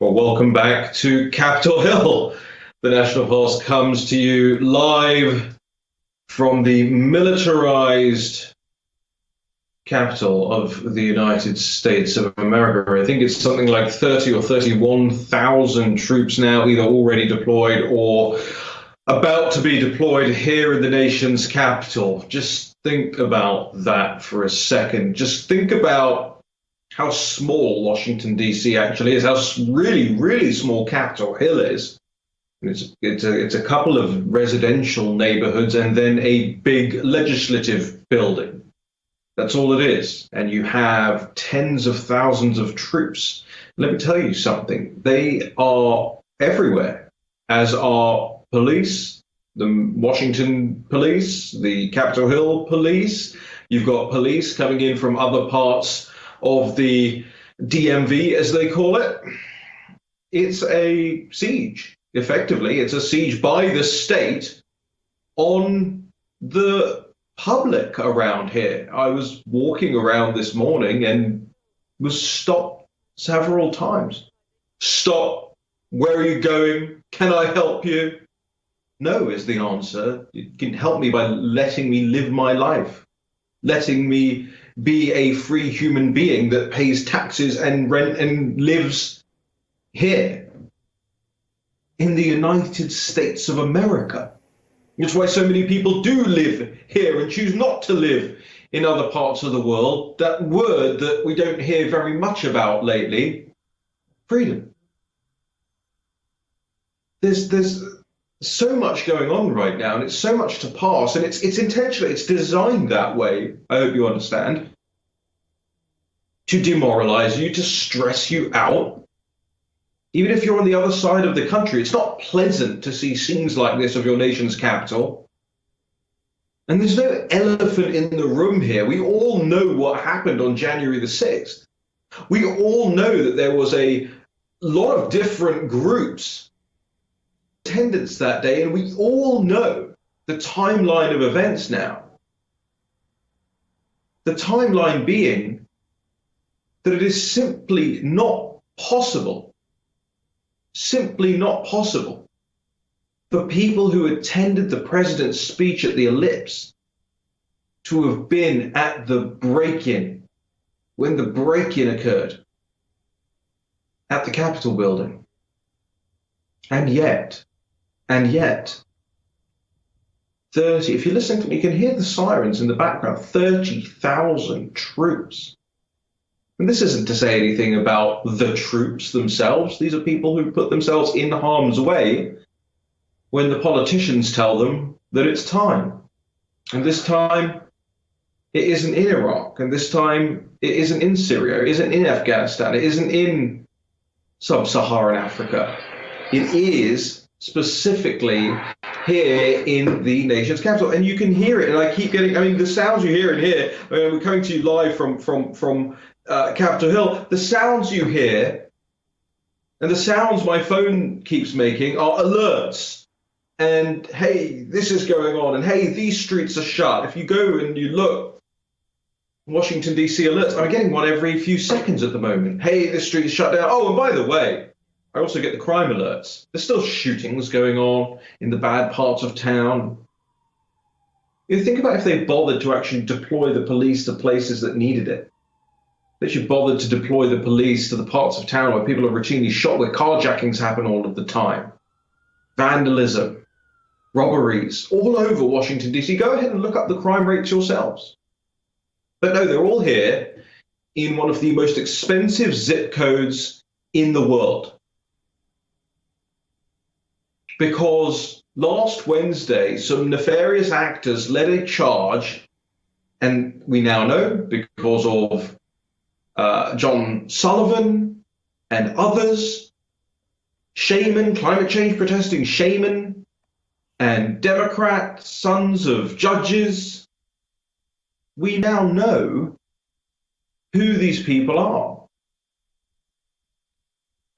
Well, welcome back to Capitol Hill. The National Pulse comes to you live from the militarized capital of the United States of America. I think it's something like 30 or 31,000 troops now, either already deployed or about to be deployed here in the nation's capital. Just think about that for a second. Just think about how small Washington, D.C. actually is, how really, really small Capitol Hill is. It's a couple of residential neighborhoods and then a big legislative building. That's all it is. And you have tens of thousands of troops. Let me tell you something. They are everywhere, as are police, the Washington police, the Capitol Hill police. You've got police coming in from other parts of the DMV, as they call it. It's a siege, effectively. It's a siege by the state on the public around here. I was walking around this morning and was stopped several times. Stop. Where are you going? Can I help you? No is the answer. You can help me by letting me live my life, letting me be a free human being that pays taxes and rent and lives here in the United States of America. It's why so many people do live here and choose not to live in other parts of the world. That word that we don't hear very much about lately, freedom. There's so much going on right now, and it's so much to pass, and it's intentional. It's designed that way, I hope you understand, to demoralize you, to stress you out. Even if you're on the other side of the country, it's not pleasant to see scenes like this of your nation's capital. And there's no elephant in the room here. We all know what happened on January the 6th. We all know that there was a lot of different groups in attendance that day, and we all know the timeline of events now. The timeline being that it is simply not possible for people who attended the president's speech at the Ellipse to have been at the break-in, when the break-in occurred at the Capitol building. And yet, 30, if you listen to me, you can hear the sirens in the background, 30,000 troops. And this isn't to say anything about the troops themselves. These are people who put themselves in harm's way when the politicians tell them that it's time. And this time, it isn't in Iraq. And this time, it isn't in Syria. It isn't in Afghanistan. It isn't in sub-Saharan Africa. It is specifically here in the nation's capital. And you can hear it. And I keep getting, the sounds you hear in here, we're coming to you live from Capitol Hill. The sounds you hear and the sounds my phone keeps making are alerts. And hey, this is going on. And hey, these streets are shut. If you go and you look, Washington, D.C. alerts, I'm getting one every few seconds at the moment. Hey, this street is shut down. Oh, and by the way, I also get the crime alerts. There's still shootings going on in the bad parts of town. You think about if they bothered to actually deploy the police to places that needed it. They should bother to deploy the police to the parts of town where people are routinely shot, where carjackings happen all of the time. Vandalism, robberies, all over Washington, D.C. Go ahead and look up the crime rates yourselves. But no, they're all here in one of the most expensive zip codes in the world. Because last Wednesday, some nefarious actors led a charge, and we now know because of John Sullivan and others, Shaman, climate change protesting Shaman, and Democrat sons of judges. We now know who these people are.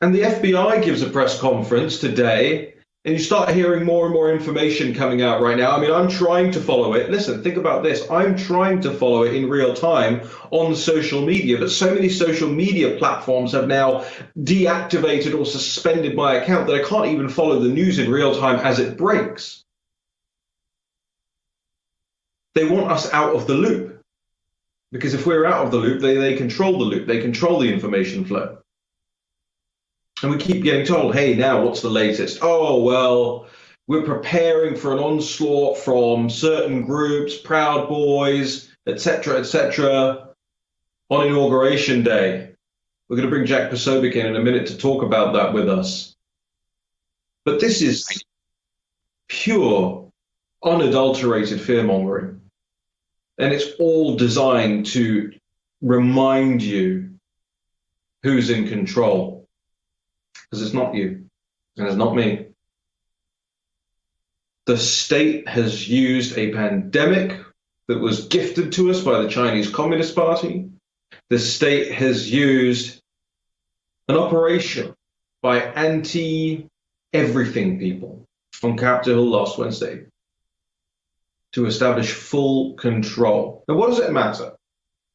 And the FBI gives a press conference today And you start hearing more and more information coming out right now. I mean, I'm trying to follow it. Listen, think about this. I'm trying to follow it in real time on social media, but so many social media platforms have now deactivated or suspended my account that I can't even follow the news in real time as it breaks. They want us out of the loop, because if we're out of the loop, they control the loop. They control the information flow. And we keep getting told, hey, now what's the latest? Oh, well, we're preparing for an onslaught from certain groups, Proud Boys, etc., on Inauguration Day. We're going to bring Jack Posobiec in a minute to talk about that with us. But this is pure, unadulterated fear-mongering. And it's all designed to remind you who's in control. Because it's not you, and it's not me. The state has used a pandemic that was gifted to us by the Chinese Communist Party. The state has used an operation by anti-everything people on Capitol Hill last Wednesday to establish full control. Now, what does it matter?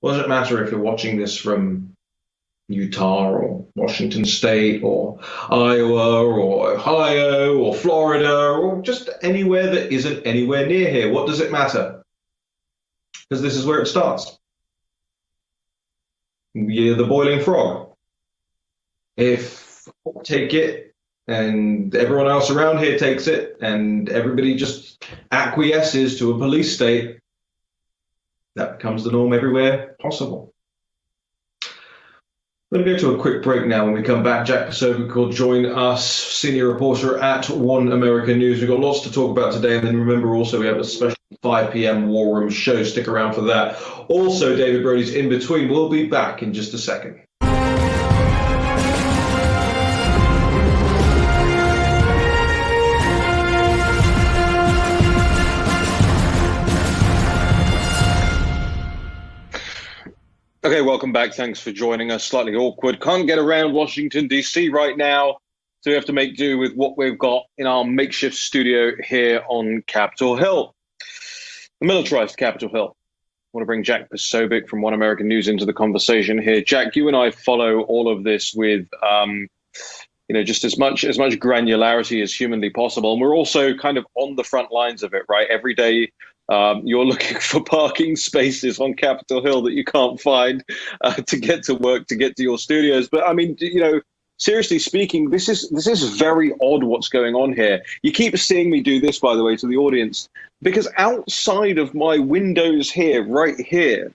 What does it matter if you're watching this from Utah or Washington State or Iowa or Ohio or Florida or just anywhere that isn't anywhere near here? What does it matter? Because this is where it starts. You're the boiling frog. If I take it and everyone else around here takes it and everybody just acquiesces to a police state, that becomes the norm everywhere possible. We're going to go to a quick break now. When we come back, Jack Posobiec will join us, senior reporter at One American News. We've got lots to talk about today. And then remember also we have a special 5 p.m. War Room show. Stick around for that. Also, David Brody's In Between. We'll be back in just a second. Okay, welcome back. Thanks for joining us. Slightly awkward. Can't get around Washington, D.C. right now, so we have to make do with what we've got in our makeshift studio here on Capitol Hill, the militarized Capitol Hill. I want to bring Jack Posobiec from One American News into the conversation here. Jack, you and I follow all of this with, just as much granularity as humanly possible, and we're also kind of on the front lines of it, right? Every day. You're looking for parking spaces on Capitol Hill that you can't find to get to work, to get to your studios. But I mean, seriously speaking, this is very odd what's going on here. You keep seeing me do this, by the way, to the audience, because outside of my windows here, right here,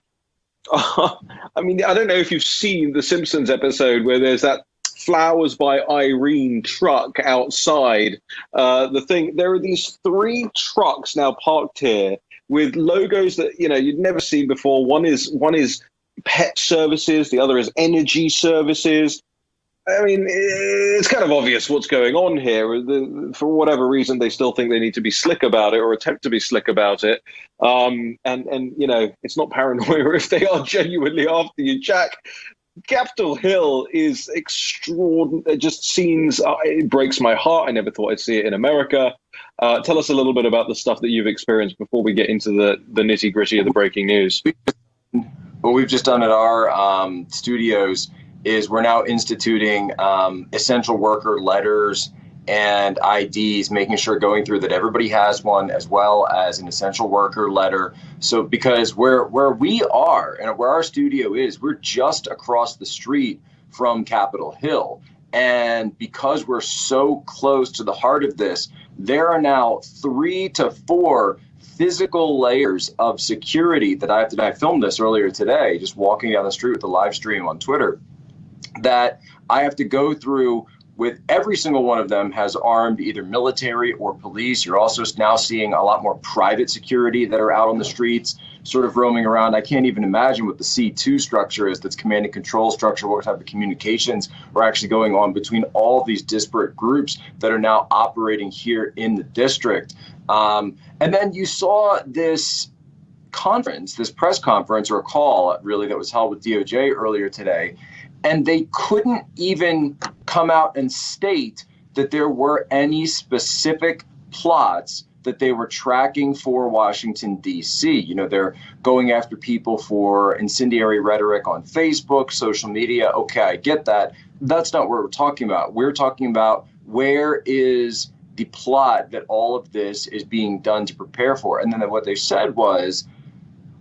I mean, I don't know if you've seen the Simpsons episode where there's that Flowers by Irene truck outside the thing. There are these 3 trucks now parked here with logos that you'd never seen before. One is pet services, the other is energy services. I mean, it's kind of obvious what's going on here. For whatever reason, they still think they need to be slick about it or attempt to be slick about it. And it's not paranoia if they are genuinely after you, Jack. Capitol Hill is extraordinary. It just seems, it breaks my heart. I never thought I'd see it in America. Tell us a little bit about the stuff that you've experienced before we get into the nitty gritty of the breaking news. What we've just done at our studios is we're now instituting essential worker letters and IDs, making sure going through that everybody has one, as well as an essential worker letter. So because where we are and where our studio is, we're just across the street from Capitol Hill. And because we're so close to the heart of this, there are now 3 to 4 physical layers of security that I filmed this earlier today, just walking down the street with the live stream on Twitter, that I have to go through. With every single one of them has armed either military or police. You're also now seeing a lot more private security that are out on the streets, sort of roaming around. I can't even imagine what the C2 structure is, that's command and control structure, what type of communications are actually going on between all of these disparate groups that are now operating here in the district. And then you saw this press conference or a call really that was held with DOJ earlier today. And they couldn't even come out and state that there were any specific plots that they were tracking for Washington, D.C. You know, they're going after people for incendiary rhetoric on Facebook, social media. Okay, I get that. That's not what we're talking about. We're talking about where is the plot that all of this is being done to prepare for. And then what they said was,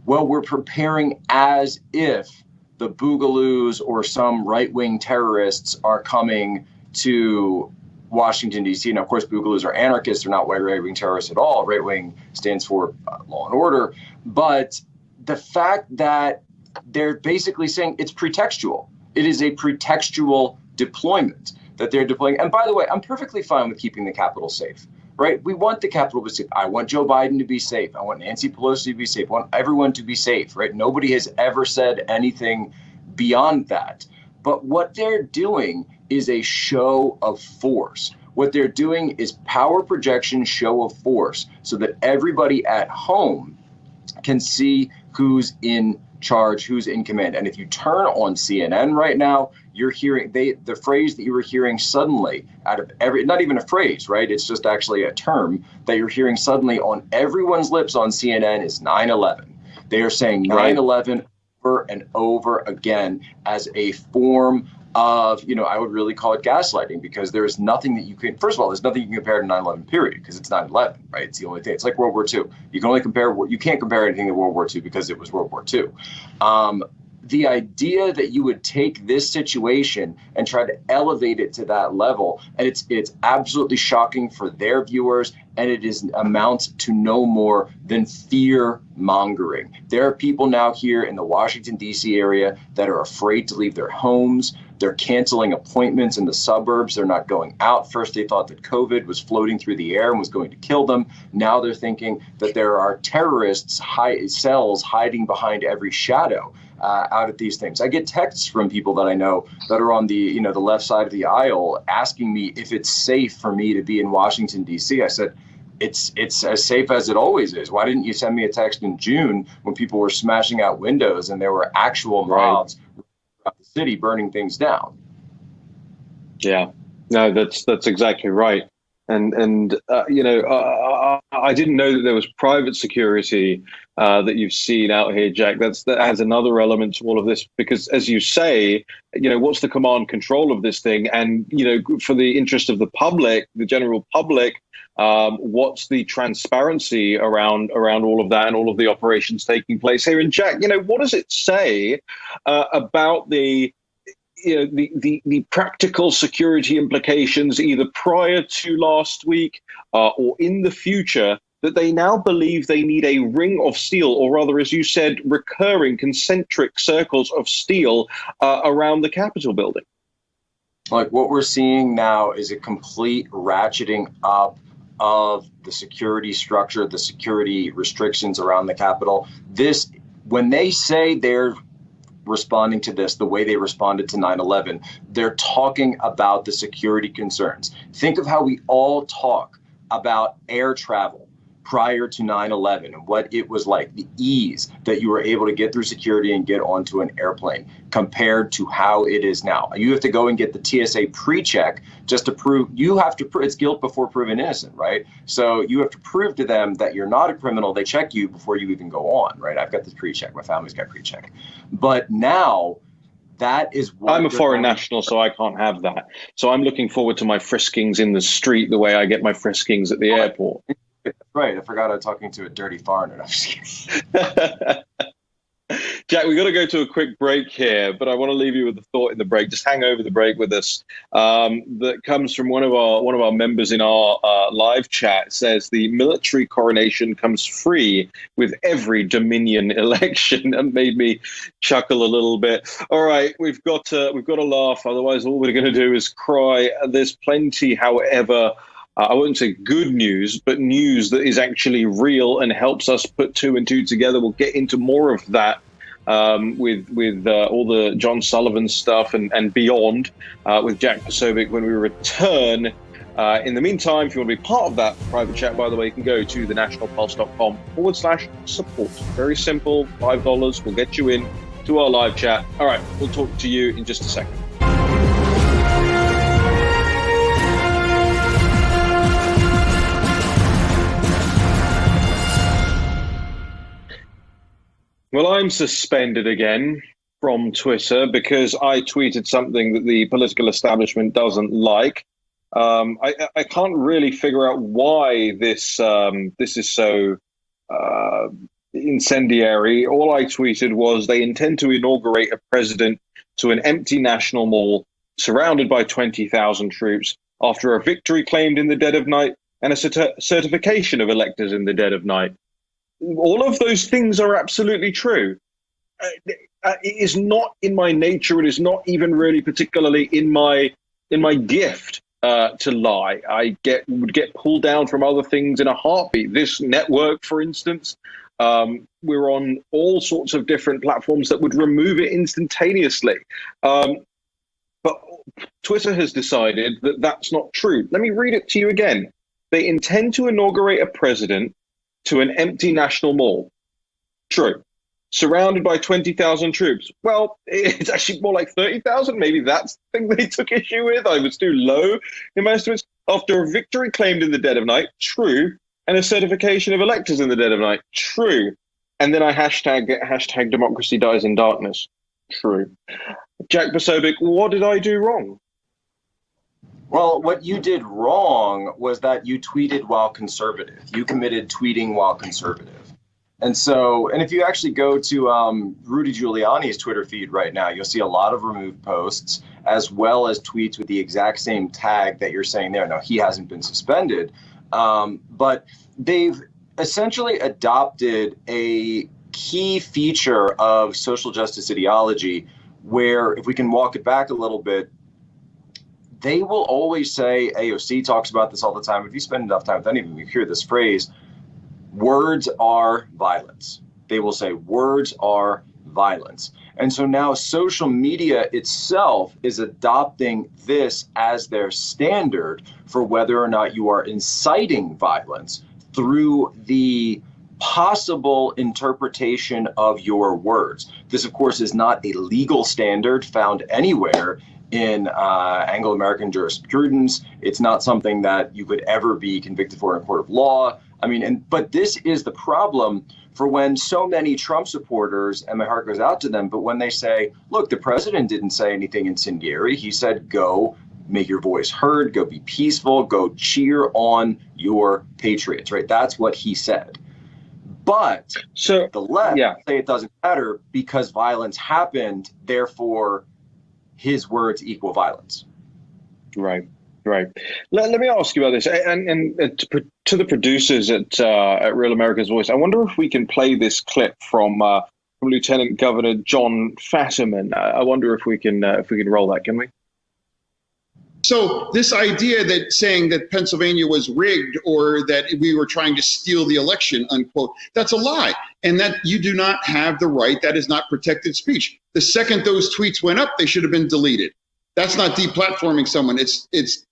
well, we're preparing as if the Boogaloos or some right-wing terrorists are coming to Washington, D.C. Now, of course, Boogaloos are anarchists. They're not right-wing terrorists at all. Right-wing stands for law and order. But the fact that they're basically saying it's pretextual. It is a pretextual deployment that they're deploying. And by the way, I'm perfectly fine with keeping the Capitol safe, right? We want the Capitol to be safe. I want Joe Biden to be safe. I want Nancy Pelosi to be safe. I want everyone to be safe, right? Nobody has ever said anything beyond that. But what they're doing is a show of force. What they're doing is power projection, show of force, so that everybody at home can see who's in charge, who's in command. And if you turn on CNN right now, you're hearing the phrase that you were hearing suddenly out of not even a phrase, right? It's just actually a term that you're hearing suddenly on everyone's lips on CNN is 9/11. They are saying 9/11 over and over again as a form of, I would really call it gaslighting, because there is nothing that you can, first of all, there's nothing you can compare to 9/11 period, because it's 9/11, right? It's the only thing. It's like World War II. You can't compare anything to World War II because it was World War II. The idea that you would take this situation and try to elevate it to that level, and it's absolutely shocking for their viewers, and it amounts to no more than fear mongering. There are people now here in the Washington, D.C. area that are afraid to leave their homes. They're canceling appointments in the suburbs. They're not going out. First, they thought that COVID was floating through the air and was going to kill them. Now they're thinking that there are terrorists, cells hiding behind every shadow out at these things. I get texts from people that I know that are on the left side of the aisle asking me if it's safe for me to be in Washington, D.C. I said, it's as safe as it always is. Why didn't you send me a text in June when people were smashing out windows and there were actual mobs throughout the city burning things down? Yeah, no, that's exactly right. And I didn't know that there was private security that you've seen out here, Jack. That adds another element to all of this, because, as you say, what's the command control of this thing? And, for the interest of the public, the general public, what's the transparency around all of that and all of the operations taking place here? And Jack, what does it say about the practical security implications, either prior to last week or in the future, that they now believe they need a ring of steel, or rather, as you said, recurring concentric circles of steel around the Capitol building? Like, what we're seeing now is a complete ratcheting up of the security structure, the security restrictions around the Capitol. When they say they're responding to this the way they responded to 9/11, they're talking about the security concerns. Think of how we all talk about air travel prior to 9/11 and what it was like, the ease that you were able to get through security and get onto an airplane compared to how it is now. You have to go and get the TSA pre-check just to prove it's guilt before proven innocent, right? So you have to prove to them that you're not a criminal. They check you before you even go on, right? I've got this pre-check. My family's got pre-check. But now that is what I'm a foreign national, so I can't have that. So I'm looking forward to my friskings in the street the way I get my friskings at the airport. Right. I forgot I was talking to a dirty foreigner. I'm just kidding. Jack, we've got to go to a quick break here, but I want to leave you with a thought in the break. Just hang over the break with us. That comes from one of our members in our live chat. It says the military coronation comes free with every Dominion election. That made me chuckle a little bit. All right, we've got to laugh. Otherwise, all we're going to do is cry. There's plenty, however. I wouldn't say good news, but news that is actually real and helps us put two and two together. We'll get into more of that with all the John Sullivan stuff and beyond with Jack Posobiec when we return. In the meantime, if you want to be part of that private chat, by the way, you can go to thenationalpulse.com/support. Very simple, $5 will get you in to our live chat. All right, we'll talk to you in just a second. I'm suspended again from Twitter because I tweeted something that the political establishment doesn't like. I can't really figure out why this is so incendiary. All I tweeted was they intend to inaugurate a president to an empty national mall surrounded by 20,000 troops after a victory claimed in the dead of night and a certification of electors in the dead of night. All of those things are absolutely true. It is not in my nature. It is not even really particularly in my gift to lie. would get pulled down from other things in a heartbeat. This network, for instance, we're on all sorts of different platforms that would remove it instantaneously. But Twitter has decided that that's not true. Let me read it to you again. They intend to inaugurate a president to an empty national mall. True. Surrounded by 20,000 troops. Well, it's actually more like 30,000. Maybe that's the thing they took issue with. I was too low in my estimates. After a victory claimed in the dead of night. True. And a certification of electors in the dead of night. True. And then I hashtag democracy dies in darkness. True. Jack Posobiec, what did I do wrong? Well, what you did wrong was that you tweeted while conservative. You committed tweeting while conservative. And if you actually go to Rudy Giuliani's Twitter feed right now, you'll see a lot of removed posts as well as tweets with the exact same tag that you're saying there. Now, he hasn't been suspended, but they've essentially adopted a key feature of social justice ideology where, if we can walk it back a little bit, they will always say, AOC talks about this all the time. If you spend enough time with any of them, you hear this phrase, words are violence. They will say words are violence. And so now social media itself is adopting this as their standard for whether or not you are inciting violence through the possible interpretation of your words. This, of course, is not a legal standard found anywhere in Anglo-American jurisprudence. It's not something that you could ever be convicted for in a court of law. But this is the problem for when so many Trump supporters, and my heart goes out to them, but when they say, look, the president didn't say anything incendiary. He said, go make your voice heard, go be peaceful, go cheer on your patriots, right? That's what he said. But the left say it doesn't matter because violence happened, therefore his words equal violence. Right. Let me ask you about this, and to the producers at Real America's Voice, I wonder if we can play this clip from Lieutenant Governor John Fetterman. I wonder if we can roll that. Can we? So this idea that saying that Pennsylvania was rigged or that we were trying to steal the election, unquote, that's a lie. And that you do not have the right. That is not protected speech. The second those tweets went up, they should have been deleted. That's not deplatforming someone. It's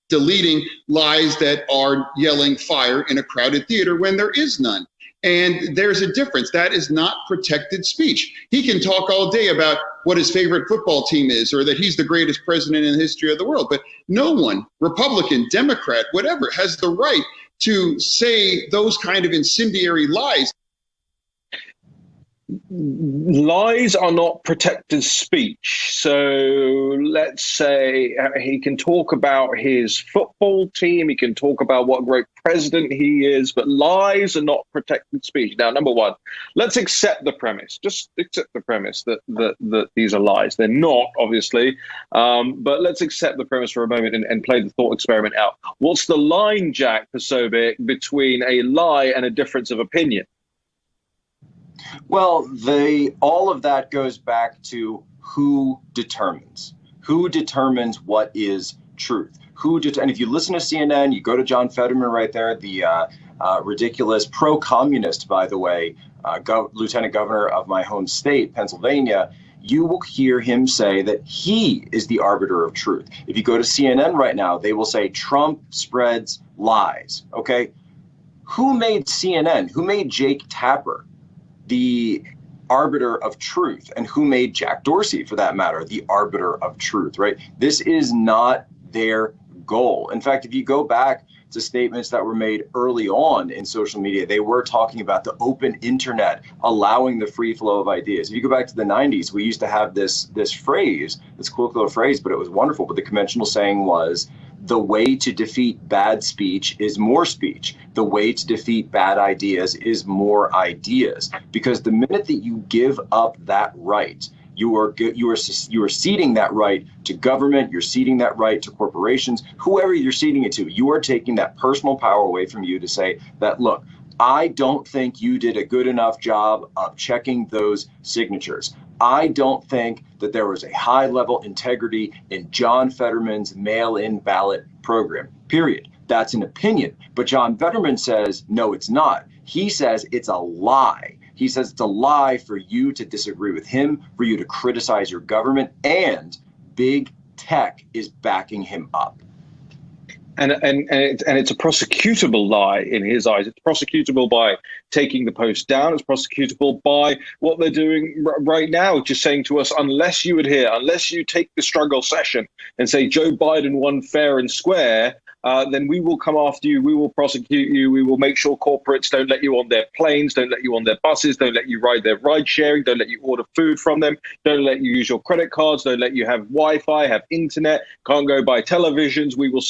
deleting lies that are yelling fire in a crowded theater when there is none. And there's a difference. That is not protected speech. He can talk all day about what his favorite football team is or that he's the greatest president in the history of the world. But no one, Republican, Democrat, whatever, has the right to say those kind of incendiary lies. Lies are not protected speech. So let's say he can talk about his football team, he can talk about what a great president he is, but lies are not protected speech. Now, number one, let's accept the premise. Just accept the premise that these are lies. They're not, obviously, but let's accept the premise for a moment and play the thought experiment out. What's the line, Jack Posobiec, between a lie and a difference of opinion? Well, all of that goes back to who determines what is truth. And if you listen to CNN, you go to John Fetterman right there, the ridiculous pro-communist, by the way, lieutenant governor of my home state, Pennsylvania, you will hear him say that he is the arbiter of truth. If you go to CNN right now, they will say Trump spreads lies. Okay, who made CNN? Who made Jake Tapper the arbiter of truth? And who made Jack Dorsey, for that matter, the arbiter of truth, right? This is not their goal. In fact, if you go back to statements that were made early on in social media. They were talking about the open internet, allowing the free flow of ideas. If you go back to the 90s, we used to have this phrase, this colloquial phrase, but it was wonderful. But the conventional saying was, the way to defeat bad speech is more speech. The way to defeat bad ideas is more ideas. Because the minute that you give up that right, you are ceding that right to government, you're ceding that right to corporations, whoever you're ceding it to. You are taking that personal power away from you to say that, look, I don't think you did a good enough job of checking those signatures. I don't think that there was a high level integrity in John Fetterman's mail-in ballot program, period. That's an opinion. But John Fetterman says, no, it's not. He says it's a lie. He says it's a lie for you to disagree with him, for you to criticize your government, and big tech is backing him up. And it's a prosecutable lie in his eyes. It's prosecutable by taking the post down. It's prosecutable by what they're doing right now, just saying to us, unless you adhere, unless you take the struggle session and say Joe Biden won fair and square, then we will come after you. We will prosecute you. We will make sure corporates don't let you on their planes, don't let you on their buses, don't let you ride their ride sharing, don't let you order food from them, don't let you use your credit cards, don't let you have Wi-Fi, have internet, can't go buy televisions. We will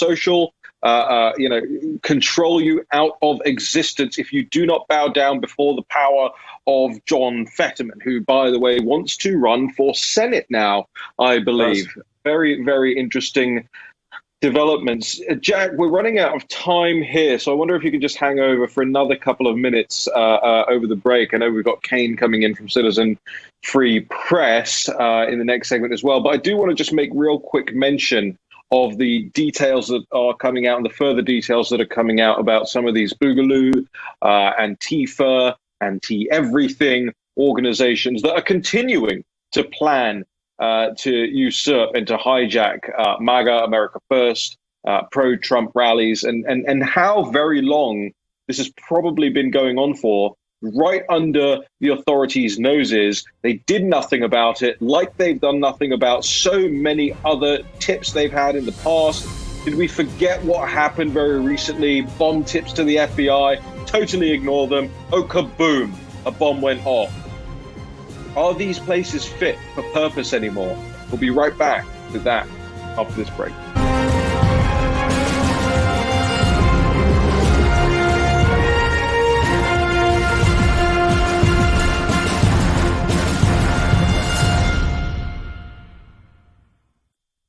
control you out of existence if you do not bow down before the power of John Fetterman, who, by the way, wants to run for Senate now, I believe. Very, very interesting developments. Jack, we're running out of time here, so I wonder if you could just hang over for another couple of minutes over the break. I know we've got Kane coming in from Citizen Free Press in the next segment as well, but I do want to just make real quick mention of the details that are coming out and the further details that are coming out about some of these Boogaloo, Antifa, Anti-Everything organizations that are continuing to plan to usurp and to hijack MAGA, America First, pro-Trump rallies, and how very long this has probably been going on for, right under the authorities' noses. They did nothing about it, like they've done nothing about so many other tips they've had in the past. Did we forget what happened very recently? Bomb tips to the FBI, totally ignore them. Oh, kaboom, a bomb went off. Are these places fit for purpose anymore? We'll be right back with that after this break.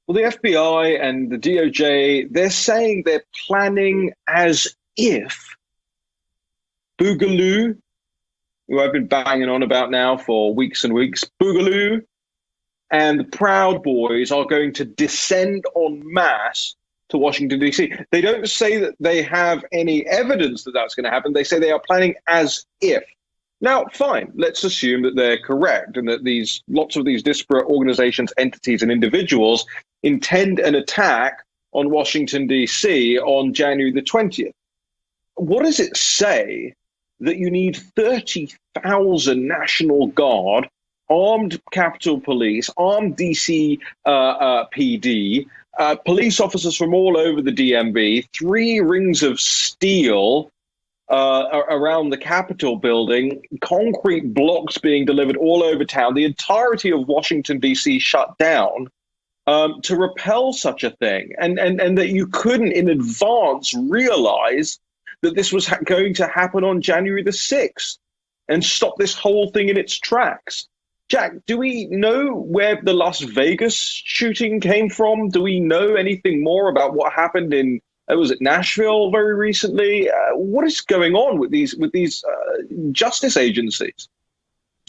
Well, the FBI and the DOJ, they're saying they're planning as if Boogaloo, who I've been banging on about now for weeks and weeks, Boogaloo and the Proud Boys are going to descend en masse to Washington, D.C. They don't say that they have any evidence that that's going to happen. They say they are planning as if. Now, fine, let's assume that they're correct and that lots of these disparate organizations, entities, and individuals intend an attack on Washington, D.C. on January the 20th. What does it say that you need 30,000 National Guard, armed Capitol Police, armed DC PD, police officers from all over the DMV, 3 rings of steel around the Capitol building, concrete blocks being delivered all over town, the entirety of Washington, D.C. shut down to repel such a thing, and that you couldn't in advance realize that this was going to happen on January the 6th and stop this whole thing in its tracks. Jack, do we know where the Las Vegas shooting came from? Do we know anything more about what happened in, was it Nashville very recently? What is going on with these justice agencies?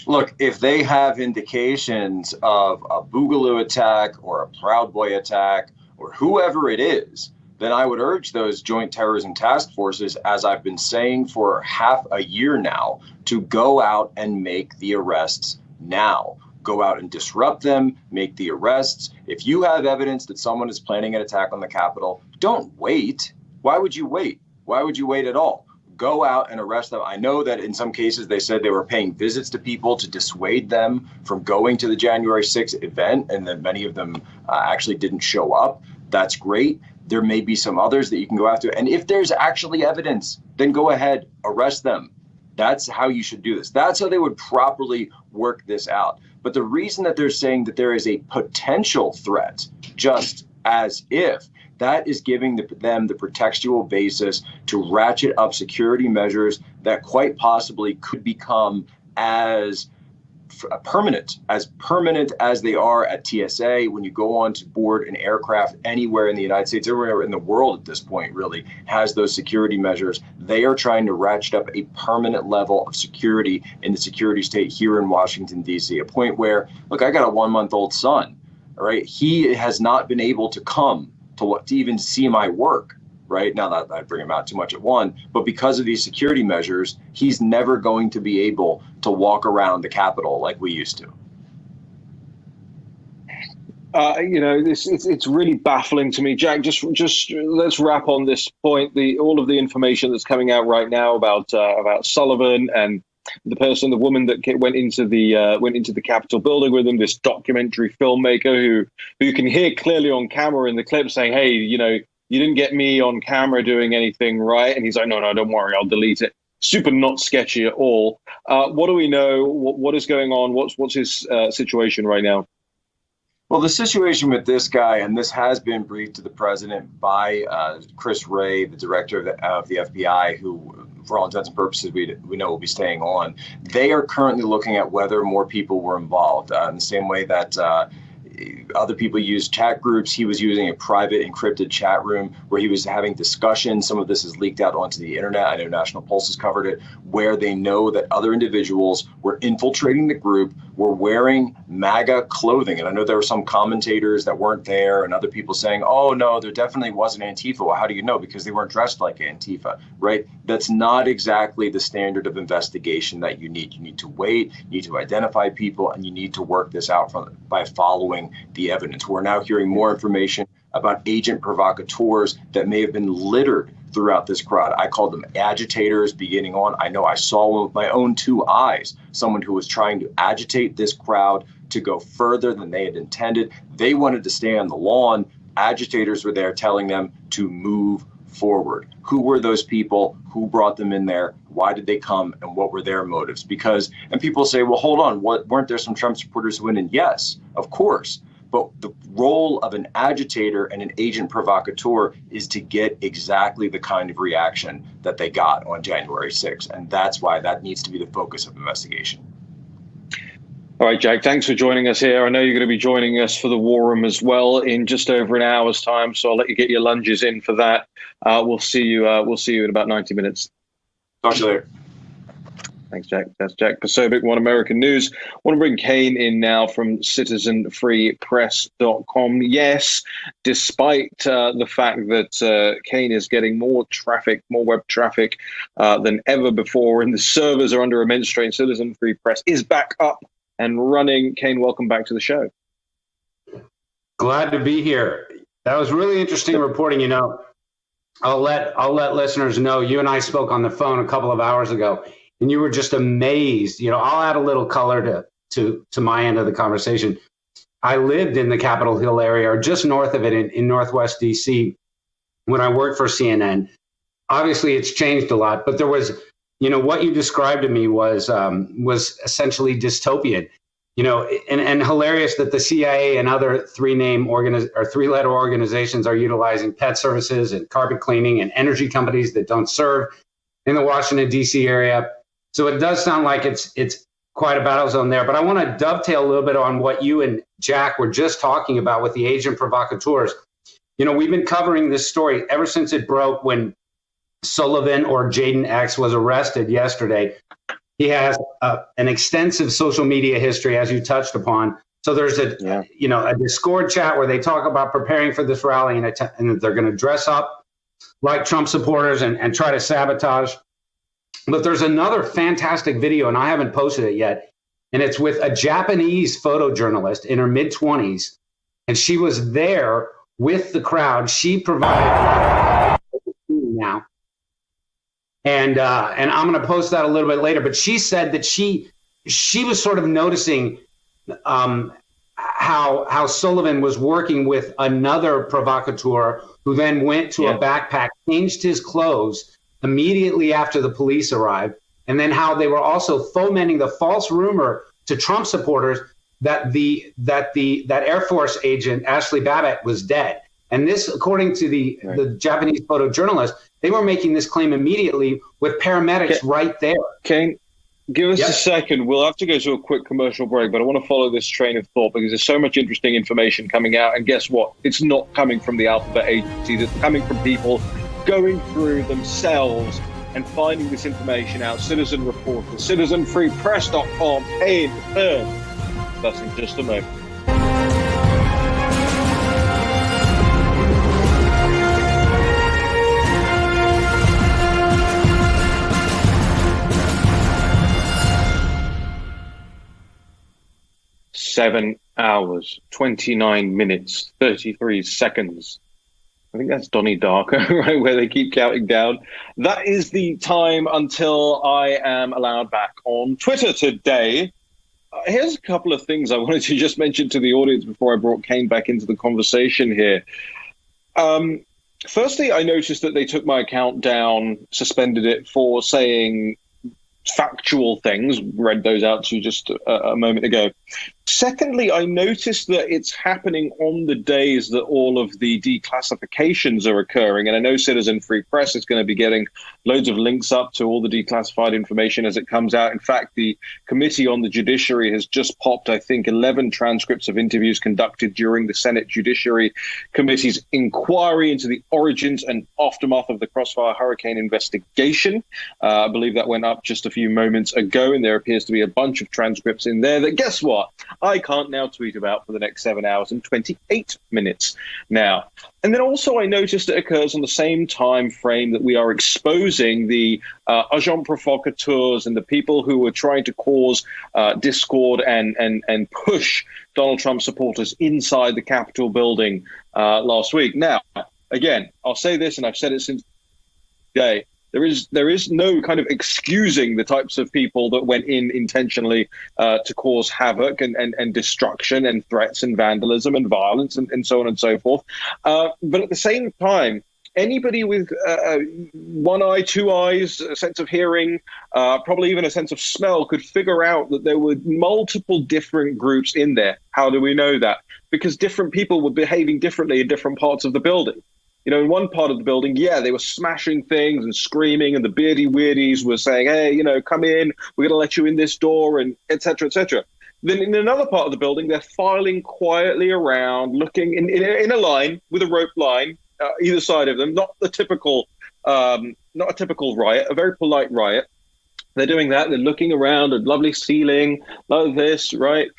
Look, if they have indications of a Boogaloo attack or a Proud Boy attack or whoever it is, then I would urge those joint terrorism task forces, as I've been saying for half a year now, to go out and make the arrests now. Go out and disrupt them, make the arrests. If you have evidence that someone is planning an attack on the Capitol, don't wait. Why would you wait? Why would you wait at all? Go out and arrest them. I know that in some cases they said they were paying visits to people to dissuade them from going to the January 6th event, and that many of them actually didn't show up. That's great. There may be some others that you can go after. And if there's actually evidence, then go ahead, arrest them. That's how you should do this. That's how they would properly work this out. But the reason that they're saying that there is a potential threat, just as if, that is giving them the pretextual basis to ratchet up security measures that quite possibly could become as permanent as they are at TSA. When you go on to board an aircraft anywhere in the United States, everywhere in the world at this point really has those security measures. They are trying to ratchet up a permanent level of security in the security state here in Washington, D.C., a point where, look, I got a 1-month-old son, all right? He has not been able to come to even see my work, right? Now that I bring him out too much at one, but because of these security measures, he's never going to be able to walk around the Capitol like we used to. It's really baffling to me, Jack. Just let's wrap on this point. All of the information that's coming out right now about Sullivan and the woman that went into the Capitol building with him, this documentary filmmaker who you can hear clearly on camera in the clip saying, "Hey, you didn't get me on camera doing anything right," and he's like, "No, don't worry, I'll delete it." Super not sketchy at all. What do we know? What is going on? What's his situation right now? Well, the situation with this guy, and this has been briefed to the president by Chris Wray, the director of the FBI, who, for all intents and purposes, we know will be staying on. They are currently looking at whether more people were involved in the same way that other people use chat groups. He was using a private encrypted chat room where he was having discussions. Some of this is leaked out onto the internet. I know National Pulse has covered it, where they know that other individuals were infiltrating the group, were wearing MAGA clothing. And I know there were some commentators that weren't there and other people saying, "Oh, no, there definitely wasn't Antifa." Well, how do you know? Because they weren't dressed like Antifa, right? That's not exactly the standard of investigation that you need. You need to wait, you need to identify people, and you need to work this out by following the evidence. We're now hearing more information about agent provocateurs that may have been littered throughout this crowd. I called them agitators beginning on. I know I saw one with my own 2 eyes, someone who was trying to agitate this crowd to go further than they had intended. They wanted to stay on the lawn. Agitators were there telling them to move forward. Who were those people? Who brought them in there? Why did they come? And what were their motives? And people say, well, hold on, weren't there some Trump supporters who went in? Yes, of course. But the role of an agitator and an agent provocateur is to get exactly the kind of reaction that they got on January 6th. And that's why that needs to be the focus of investigation. All right, Jack, thanks for joining us here. I know you're going to be joining us for the War Room as well in just over an hour's time, so I'll let you get your lunges in for that. We'll see you in about 90 minutes. Talk to you later. Thanks, Jack. That's Jack Posobiec, One American News. I want to bring Kane in now from citizenfreepress.com. Yes, despite the fact that Kane is getting more web traffic than ever before, and the servers are under immense strain, Citizen Free Press is back up and running. Kane, welcome back to the show. Glad to be here. That was really interesting reporting. I'll let listeners know, you and I spoke on the phone a couple of hours ago, and you were just amazed. I'll add a little color to my end of the conversation. I lived in the Capitol Hill area, or just north of it in Northwest DC, when I worked for CNN. Obviously, it's changed a lot, but there was, what you described to me was essentially dystopian. And hilarious that the CIA and other three-letter organizations are utilizing pet services and carpet cleaning and energy companies that don't serve in the Washington, D.C. area. So it does sound like it's quite a battle zone there. But I want to dovetail a little bit on what you and Jack were just talking about with the agent provocateurs. We've been covering this story ever since it broke when Sullivan, or Jaden X, was arrested yesterday. He has an extensive social media history, as you touched upon. So there's a Discord chat where they talk about preparing for this rally and that they're going to dress up like Trump supporters and try to sabotage. But there's another fantastic video, and I haven't posted it yet, and it's with a Japanese photojournalist in her mid-20s, and she was there with the crowd. She provided now. And I'm going to post that a little bit later. But she said that she was sort of noticing how how Sullivan was working with another provocateur who then went to a backpack, changed his clothes immediately after the police arrived, and then how they were also fomenting the false rumor to Trump supporters that that Air Force agent Ashley Babbitt was dead. And this, according to the Japanese photojournalist, they were making this claim immediately with paramedics right there. Kane, give us a second. We'll have to go to a quick commercial break, but I want to follow this train of thought because there's so much interesting information coming out. And guess what? It's not coming from the alphabet agencies. It's coming from people going through themselves and finding this information out. Citizen Reporter, citizenfreepress.com, pay in return. That's in just a moment. Seven hours, 29 minutes, 33 seconds. I think that's Donnie Darko, right, where they keep counting down. That is the time until I am allowed back on Twitter today. Here's a couple of things I wanted to just mention to the audience before I brought Kane back into the conversation here. Firstly, I noticed that they took my account down, suspended it for saying factual things, read those out to you just a moment ago. Secondly, I noticed that it's happening on the days that all of the declassifications are occurring. And I know Citizen Free Press is going to be getting loads of links up to all the declassified information as it comes out. In fact, the Committee on the Judiciary has just popped, I think, 11 transcripts of interviews conducted during the Senate Judiciary Committee's inquiry into the origins and aftermath of the Crossfire Hurricane investigation. I believe that went up just a few moments ago, and there appears to be a bunch of transcripts in there that, guess what? I can't now tweet about for the next 7 hours and 28 minutes now. And then also I noticed it occurs on the same time frame that we are exposing the agent provocateurs and the people who are trying to cause discord and push Donald Trump supporters inside the Capitol building last week. Now, again, I'll say this, and I've said it since the day. There is no kind of excusing the types of people that went in intentionally to cause havoc and destruction and threats and vandalism and violence and so on and so forth. But at the same time, anybody with one eye, two eyes, a sense of hearing, probably even a sense of smell could figure out that there were multiple different groups in there. How do we know that? Because different people were behaving differently in different parts of the building. You know, in one part of the building, they were smashing things and screaming, and the beardy weirdies were saying, hey, come in, we're going to let you in this door, and et cetera, et cetera. Then in another part of the building, they're filing quietly around, looking in a line with a rope line, either side of them, not a typical riot, a very polite riot. They're doing that. They're looking around, a lovely ceiling, like this, right?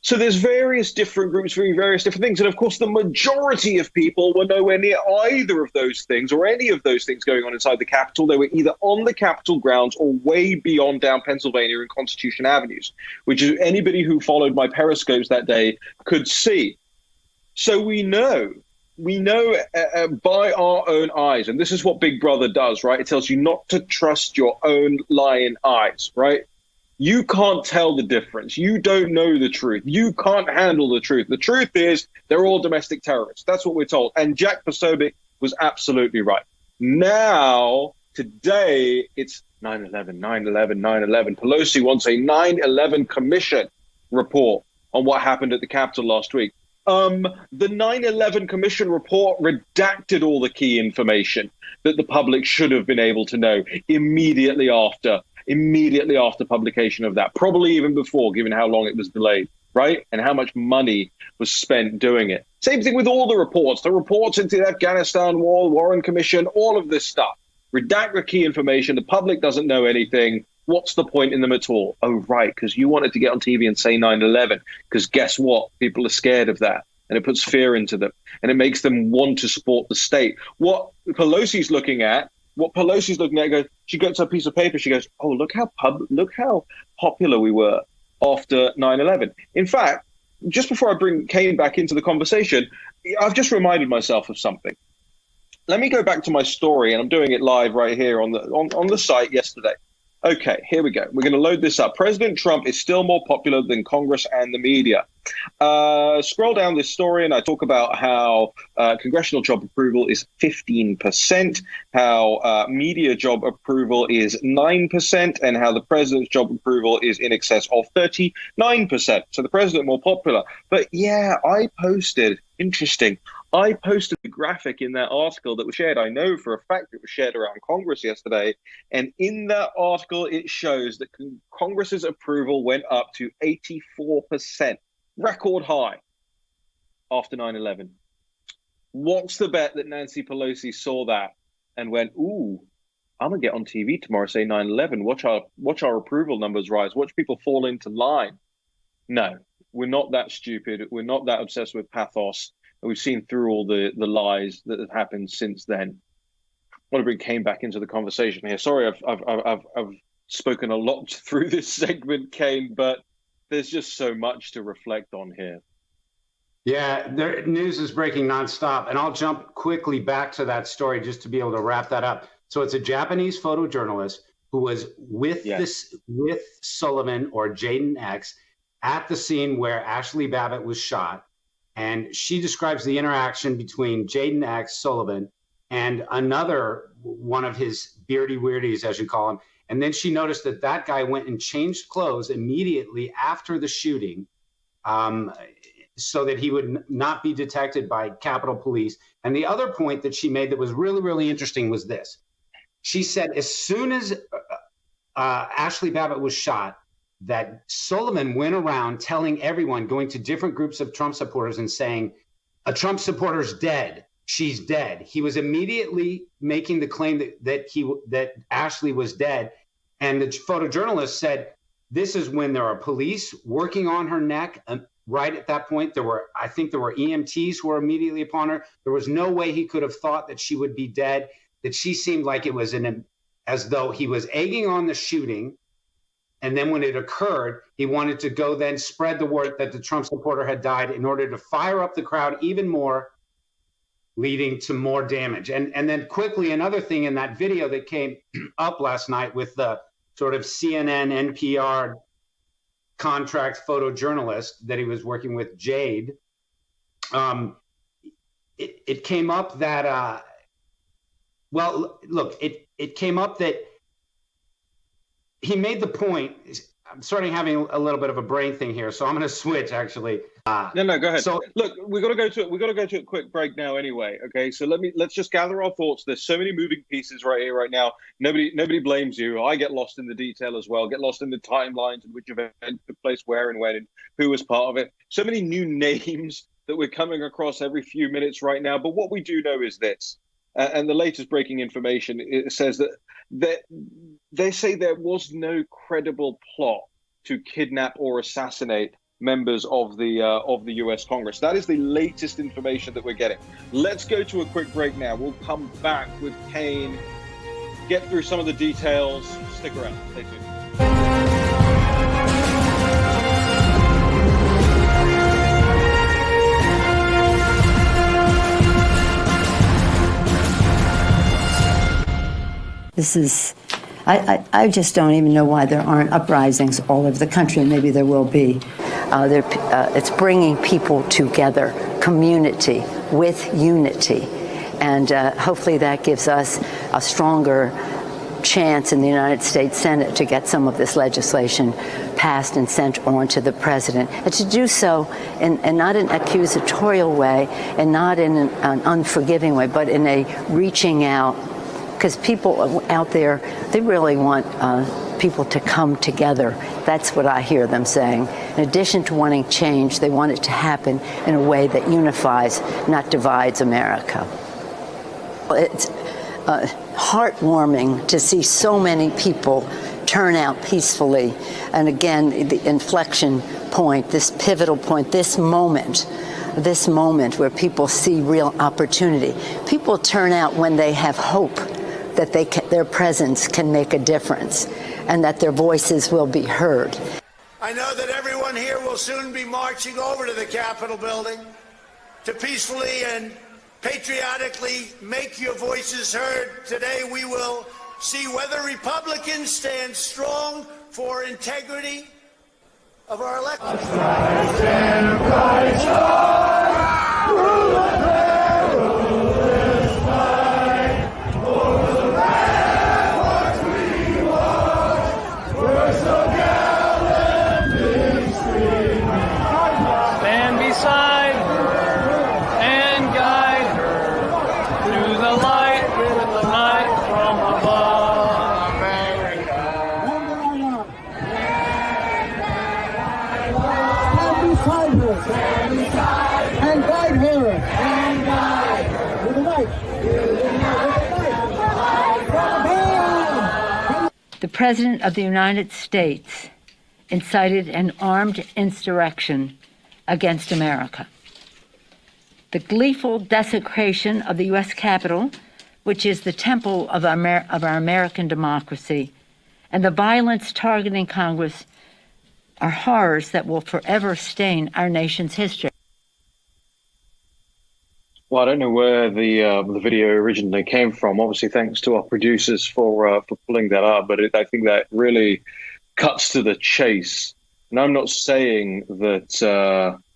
So there's various different groups doing various different things. And of course, the majority of people were nowhere near either of those things or any of those things going on inside the Capitol. They were either on the Capitol grounds or way beyond down Pennsylvania and Constitution Avenues, which is anybody who followed my periscopes that day could see. So we know by our own eyes, and this is what Big Brother does, right? It tells you not to trust your own lying eyes, right? You can't tell the difference. You don't know the truth. You can't handle the truth. The truth is they're all domestic terrorists. That's what we're told. And Jack Posobiec was absolutely right. Now, today, it's 9/11, 9/11, 9/11. Pelosi wants a 9/11 commission report on what happened at the Capitol last week. The 9/11 commission report redacted all the key information that the public should have been able to know immediately after publication of that, probably even before, given how long it was delayed, right? And how much money was spent doing it. Same thing with all the reports into the Afghanistan war, Warren Commission, all of this stuff. Redact the key information. The public doesn't know anything. What's the point in them at all? Oh, right, because you wanted to get on TV and say 9/11, because guess what? People are scared of that. And it puts fear into them. And it makes them want to support the state. What Pelosi's looking at, she gets a piece of paper. She goes, "Oh, look how popular we were after 9/11." In fact, just before I bring Kane back into the conversation, I've just reminded myself of something. Let me go back to my story, and I'm doing it live right here on the site yesterday. Okay, here we go. We're going to load this up. President Trump is still more popular than Congress and the media. Scroll down this story and I talk about how congressional job approval is 15%, how media job approval is 9%, and how the president's job approval is in excess of 39%. So the president more popular. But yeah, I posted the graphic in that article that was shared. I know for a fact it was shared around Congress yesterday. And in that article, it shows that Congress's approval went up to 84%, record high after 9/11. What's the bet that Nancy Pelosi saw that and went, ooh, I'm going to get on TV tomorrow, say 9/11, watch our approval numbers rise, watch people fall into line. No, we're not that stupid. We're not that obsessed with pathos. We've seen through all the lies that have happened since then. I want to bring Kane back into the conversation here. Sorry, I've spoken a lot through this segment, Kane, but there's just so much to reflect on here. Yeah, the news is breaking nonstop, and I'll jump quickly back to that story just to be able to wrap that up. So it's a Japanese photojournalist who was with Sullivan or Jayden X at the scene where Ashley Babbitt was shot. And she describes the interaction between Jayden X, Sullivan, and another one of his beardy weirdies, as you call him. And then she noticed that that guy went and changed clothes immediately after the shooting so that he would not be detected by Capitol Police. And the other point that she made that was really, really interesting was this. She said as soon as Ashley Babbitt was shot, that Sullivan went around telling everyone, going to different groups of Trump supporters and saying, a Trump supporter's dead. She's dead. He was immediately making the claim that Ashley was dead. And the photojournalist said, this is when there are police working on her neck. Right at that point, I think there were EMTs who were immediately upon her. There was no way he could have thought that she would be dead, that she seemed like it was as though he was egging on the shooting. And then when it occurred, he wanted to go then spread the word that the Trump supporter had died in order to fire up the crowd even more, leading to more damage. And then quickly, another thing in that video that came up last night with the sort of CNN, NPR contract photojournalist that he was working with, Jade, it came up that, it came up that he made the point. I'm starting having a little bit of a brain thing here, so I'm going to switch actually. No, go ahead. So look, we got to go to a quick break now anyway. Okay, so let's just gather our thoughts. There's so many moving pieces right here, right now. Nobody blames you. I get lost in the detail as well. Get lost in the timelines and which event took place where and when and who was part of it. So many new names that we're coming across every few minutes right now. But what we do know is this. And the latest breaking information, it says that they say there was no credible plot to kidnap or assassinate members of the U.S. Congress. That is the latest information that we're getting. Let's go to a quick break now. We'll come back with Kane, get through some of the details. Stick around. Stay tuned. This is, I just don't even know why there aren't uprisings all over the country. Maybe there will be. It's bringing people together, community with unity. And hopefully that gives us a stronger chance in the United States Senate to get some of this legislation passed and sent on to the president. And to do so in not an accusatorial way and not in an unforgiving way, but in a reaching out. Because people out there, they really want people to come together. That's what I hear them saying. In addition to wanting change, they want it to happen in a way that unifies, not divides America. It's heartwarming to see so many people turn out peacefully. And again, the inflection point, this pivotal point, this moment where people see real opportunity. People turn out when they have hope that their presence can make a difference and that their voices will be heard. I know that everyone here will soon be marching over to the Capitol building to peacefully and patriotically make your voices heard. Today we will see whether Republicans stand strong for integrity of our elections. Stand beside and guide her through the light with the light from above. America. Stand beside her. Stand beside and guide her. And guide her. With the light. The President of the United States incited an armed insurrection against America. The gleeful desecration of the U.S. Capitol, which is the temple of our American democracy, and the violence targeting Congress are horrors that will forever stain our nation's history. Well, I don't know where the video originally came from. Obviously, thanks to our producers for pulling that up. But I think that really cuts to the chase. And I'm not saying that.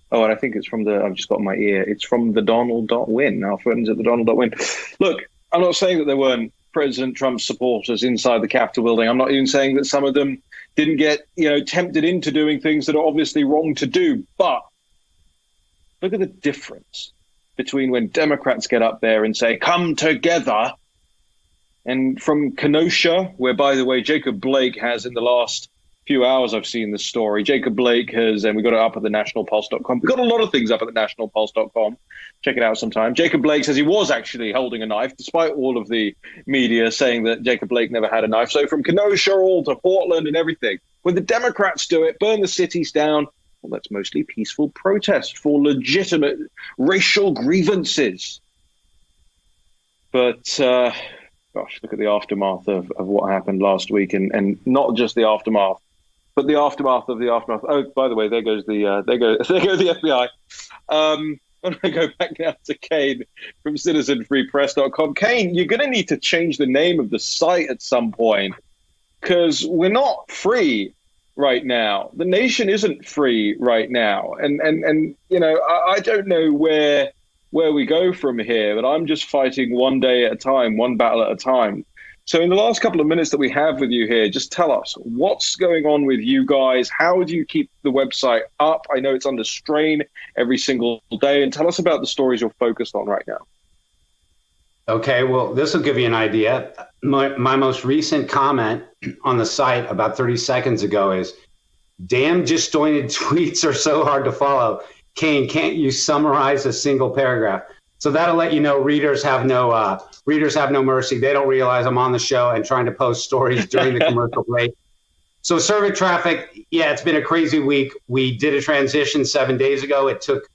And I think it's from the. I've just got in my ear. It's from the Donald.win. Our friends at the Donald.win. Look, I'm not saying that there weren't President Trump supporters inside the Capitol building. I'm not even saying that some of them didn't get tempted into doing things that are obviously wrong to do. But look at the difference between when Democrats get up there and say, come together, and from Kenosha, where, by the way, Jacob Blake has, in the last few hours I've seen this story, Jacob Blake has, and we got it up at the nationalpulse.com. We've got a lot of things up at the nationalpulse.com. Check it out sometime. Jacob Blake says he was actually holding a knife, despite all of the media saying that Jacob Blake never had a knife. So from Kenosha all to Portland and everything, when the Democrats do it, burn the cities down, well, that's mostly peaceful protest for legitimate racial grievances. But, gosh, look at the aftermath of what happened last week, and not just the aftermath, but the aftermath of the aftermath. Oh, by the way, there goes the FBI. I'm going to go back now to Kane from CitizenFreePress.com. Kane, you're going to need to change the name of the site at some point, because we're not free right now. The nation isn't free right now. And I don't know where we go from here, but I'm just fighting one day at a time, one battle at a time. So in the last couple of minutes that we have with you here, just tell us what's going on with you guys. How do you keep the website up? I know it's under strain every single day, and tell us about the stories you're focused on right now. Okay, well, this will give you an idea. My most recent comment on the site about 30 seconds ago is, damn disjointed tweets are so hard to follow. Kane, can't you summarize a single paragraph? So that'll let you know readers have no mercy. They don't realize I'm on the show and trying to post stories during the commercial break. So server traffic, yeah, it's been a crazy week. We did a transition 7 days ago. It took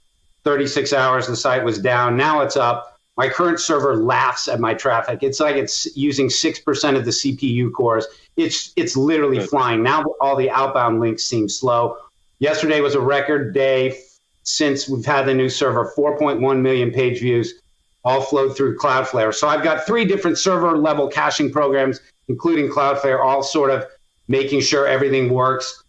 36 hours. The site was down. Now it's up. My current server laughs at my traffic. It's like it's using 6% of the CPU cores. It's literally flying. Now all the outbound links seem slow. Yesterday was a record day since we've had the new server. 4.1 million page views, all flowed through Cloudflare. So I've got 3 different server level caching programs, including Cloudflare, all sort of making sure everything works.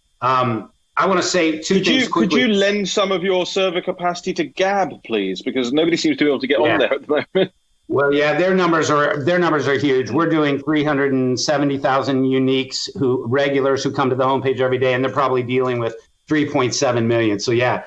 I want to say two things quickly. Could you lend some of your server capacity to Gab, please? Because nobody seems to be able to get on there at the moment. Well, yeah, their numbers are huge. We're doing 370,000 uniques, regulars who come to the homepage every day, and they're probably dealing with 3.7 million. So yeah,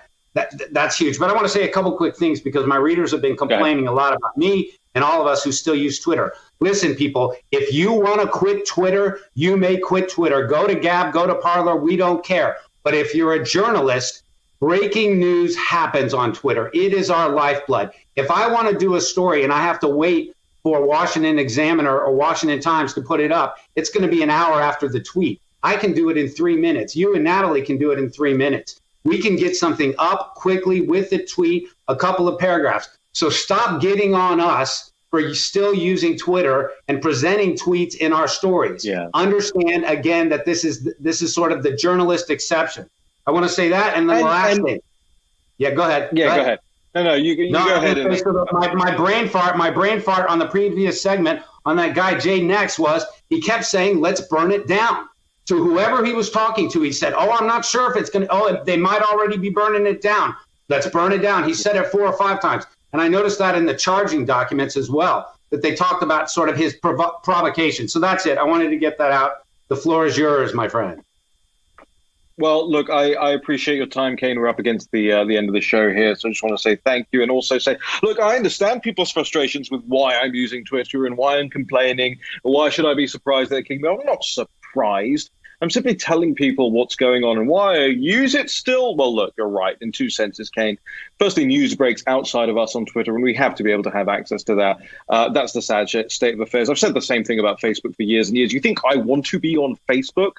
that's huge. But I want to say a couple quick things, because my readers have been complaining a lot about me and all of us who still use Twitter. Listen, people, if you want to quit Twitter, you may quit Twitter. Go to Gab, go to Parler. We don't care. But if you're a journalist, breaking news happens on Twitter. It is our lifeblood. If I want to do a story and I have to wait for Washington Examiner or Washington Times to put it up, it's going to be an hour after the tweet. I can do it in 3 minutes. You and Natalie can do it in 3 minutes. We can get something up quickly with the tweet, a couple of paragraphs. So stop getting on us for still using Twitter and presenting tweets in our stories. Yeah. Understand, again, that this is sort of the journalist exception. I want to say that, and then the last thing. Yeah, go ahead. Yeah, go ahead. No, you go ahead. My brain fart on the previous segment on that guy Jay Nex was, he kept saying, let's burn it down. To whoever he was talking to, he said, oh, I'm not sure if it's going to, they might already be burning it down. Let's burn it down. He said it 4 or 5 times. And I noticed that in the charging documents as well, that they talked about sort of his provocation. So that's it. I wanted to get that out. The floor is yours, my friend. Well, look, I appreciate your time, Kane. We're up against the end of the show here, so I just want to say thank you, and also say, look, I understand people's frustrations with why I'm using Twitter and why I'm complaining. Why should I be surprised that it came out? I'm not surprised. I'm simply telling people what's going on and why I use it still. Well, look, you're right in 2 senses, Kane. Firstly, news breaks outside of us on Twitter, and we have to be able to have access to that. That's the sad state of affairs. I've said the same thing about Facebook for years and years. You think I want to be on Facebook?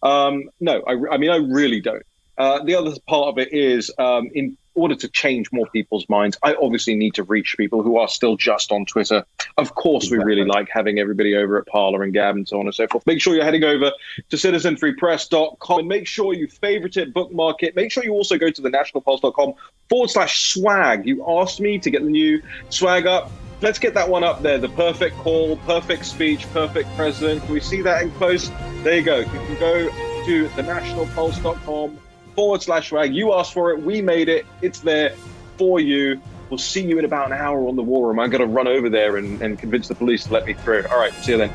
No, I mean, I really don't. The other part of it is in order to change more people's minds, I obviously need to reach people who are still just on Twitter. Of course, we really like having everybody over at Parler and Gab and so on and so forth. Make sure you're heading over to citizenfreepress.com and make sure you favorite it, bookmark it. Make sure you also go to thenationalpulse.com/swag. You asked me to get the new swag up. Let's get that one up there. The perfect call, perfect speech, perfect president. Can we see that in close? There you go. You can go to thenationalpulse.com/swag. You asked for it. We made it. It's there for you. We'll see you in about an hour on the war room. I'm going to run over there and convince the police to let me through. All right. See you then.